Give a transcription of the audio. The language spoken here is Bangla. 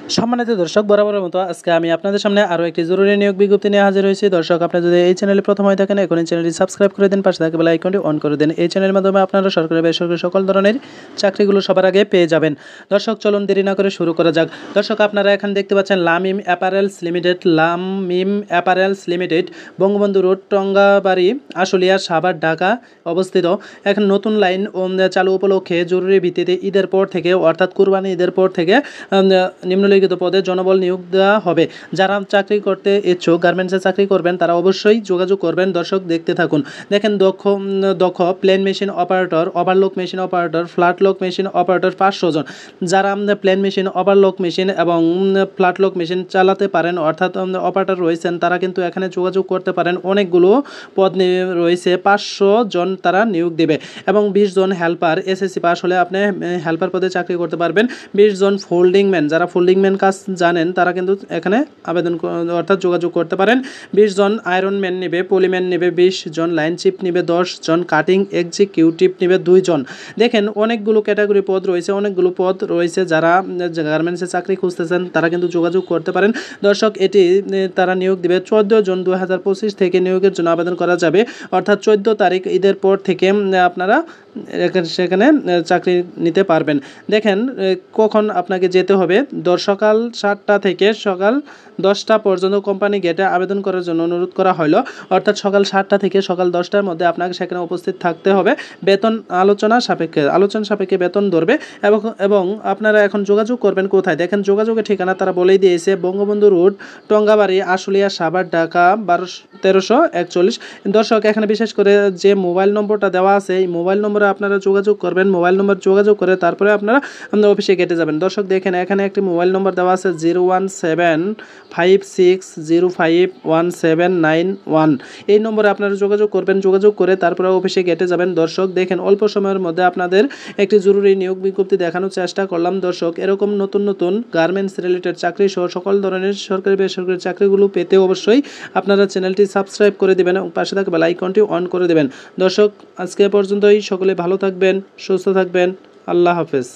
সম্মানিত দর্শক, বরাবরের মতো আজকে আমি আপনাদের সামনে আরও একটি জরুরি নিয়োগ বিজ্ঞপ্তি নিয়ে হাজির হয়েছি। দর্শক, আপনি যদি এই চ্যানেলে প্রথম হয়ে থাকেন, এখন এই চ্যানেলটি সাবস্ক্রাইব করে দিন, পাশে থাকা বেল আইকনটি অন করে দিন। এই চ্যানেলের মাধ্যমে আপনারা সরকারি বেসরকারি সকল ধরনের চাকরিগুলো সবার আগে পেয়ে যাবেন। দর্শক, চলুন দেরি না করে শুরু করা যাক। দর্শক, আপনারা এখানে দেখতে পাচ্ছেন Lamine apparels limited, Lamine apparels limited, Bangabandhu road, Tongabari, Ashulia, Savar, Dhaka অবস্থিত। এখন নতুন লাইন চালু উপলক্ষে জরুরি ভিত্তিতে ঈদের পর থেকে, অর্থাৎ কুরবানি ঈদের পর থেকে নিম্নলিখিত পদে জনবল নিয়োগ দেওয়া হবে। যারা চাকরি করতে ইচ্ছুক, গার্মেন্টসে চাকরি করবেন, তারা অবশ্যই যোগাযোগ করবেন। দর্শক, দেখতে থাকুন। দেখেন, দক্ষ plain machine operator, overlock machine operator, flat lock machine operator 500 জন। যারা প্লেন মেশিন, ওভারলক মেশিন এবং ফ্ল্যাট লক মেশিন চালাতে পারেন, অর্থাৎ অপারেটর রয়েছেন, তারা কিন্তু এখানে যোগাযোগ করতে পারেন। অনেকগুলো পদ রয়েছে, 500 জন তারা নিয়োগ দেবে এবং 20 জন হেল্পার, এসএসসি পাস হলে আপনি হেল্পার পদে চাকরি করতে পারবেন। 20 জন ফোল্ডিং ম্যান, যারা ফোল্ডিং ম্যান কাজ জানেন, তারা কিন্তু এখানে আবেদন অর্থাৎ যোগাযোগ করতে পারেন। 20 জন আয়রন ম্যান নেবে, পলিম্যান নেবে 20 জন, লাইন চিপ নেবে 10 জন, কাটিং এক্সিকিউটিভ নেবে 2 জন। দেখেন, অনেকগুলো ক্যাটাগরি পদ রয়েছে, অনেকগুলো পদ রয়েছে। যারা গার্মেন্টসে চাকরি খুঁজতেছেন, তারা কিন্তু যোগাযোগ করতে পারেন। দর্শক, এটি তারা নিয়োগ দেবে 14 জন 2025 থেকে নিয়োগের জন্য আবেদন করা যাবে, অর্থাৎ 14 তারিখ ঈদের পর থেকে আপনারা সেখানে চাকরি নিতে পারবেন। দেখেন, কখন আপনাকে যেতে হবে। সকাল 7টা থেকে সকাল 10টা পর্যন্ত কোম্পানি গেটে আবেদন করার জন্য অনুরোধ করা হলো, অর্থাৎ সকাল 7টা থেকে সকাল 10টার মধ্যে আপনাকে সেখানে উপস্থিত থাকতে হবে। বেতন আলোচনা সাপেক্ষে বেতন ধরবে এবং আপনারা এখন যোগাযোগ করবেন কোথায়। দেখেন, যোগাযোগের ঠিকানা তারা বলেই দিয়েছে, বঙ্গবন্ধু রোড, টঙ্গাবাড়ি, আশুলিয়া, সাভার, ঢাকা 1341। দর্শক, এখানে বিশেষ করে যে মোবাইল নম্বরটা দেওয়া আছে, এই মোবাইল নম্বরে আপনারা যোগাযোগ করবেন। মোবাইল নম্বর যোগাযোগ করে তারপরে আপনারা অফিসে গেটে যাবেন। দর্শক, দেখেন, এখানে একটি মোবাইল নম্বর দেওয়া আছে 01756051791। এই নম্বরে আপনারা যোগাযোগ করবেন। যোগাযোগ করে তারপরে অফিসে গেটে যাবেন। দর্শক, দেখেন, অল্প সময়ের মধ্যে আপনাদের একটি জরুরি নিয়োগ বিজ্ঞপ্তি দেখানোর চেষ্টা করলাম। দর্শক, এরকম নতুন নতুন গার্মেন্টস রিলেটেড চাকরি সহ সকল ধরনের সরকারি বেসরকারি চাকরিগুলো পেতে অবশ্যই আপনারা চ্যানেলটি সাবস্ক্রাইব করে দেবেন এবং পাশে থাকা বেল আইকনটি অন করে দেবেন। দর্শক, আজকে পর্যন্তই। সকলে ভালো থাকবেন, সুস্থ থাকবেন। আল্লাহ হাফেজ।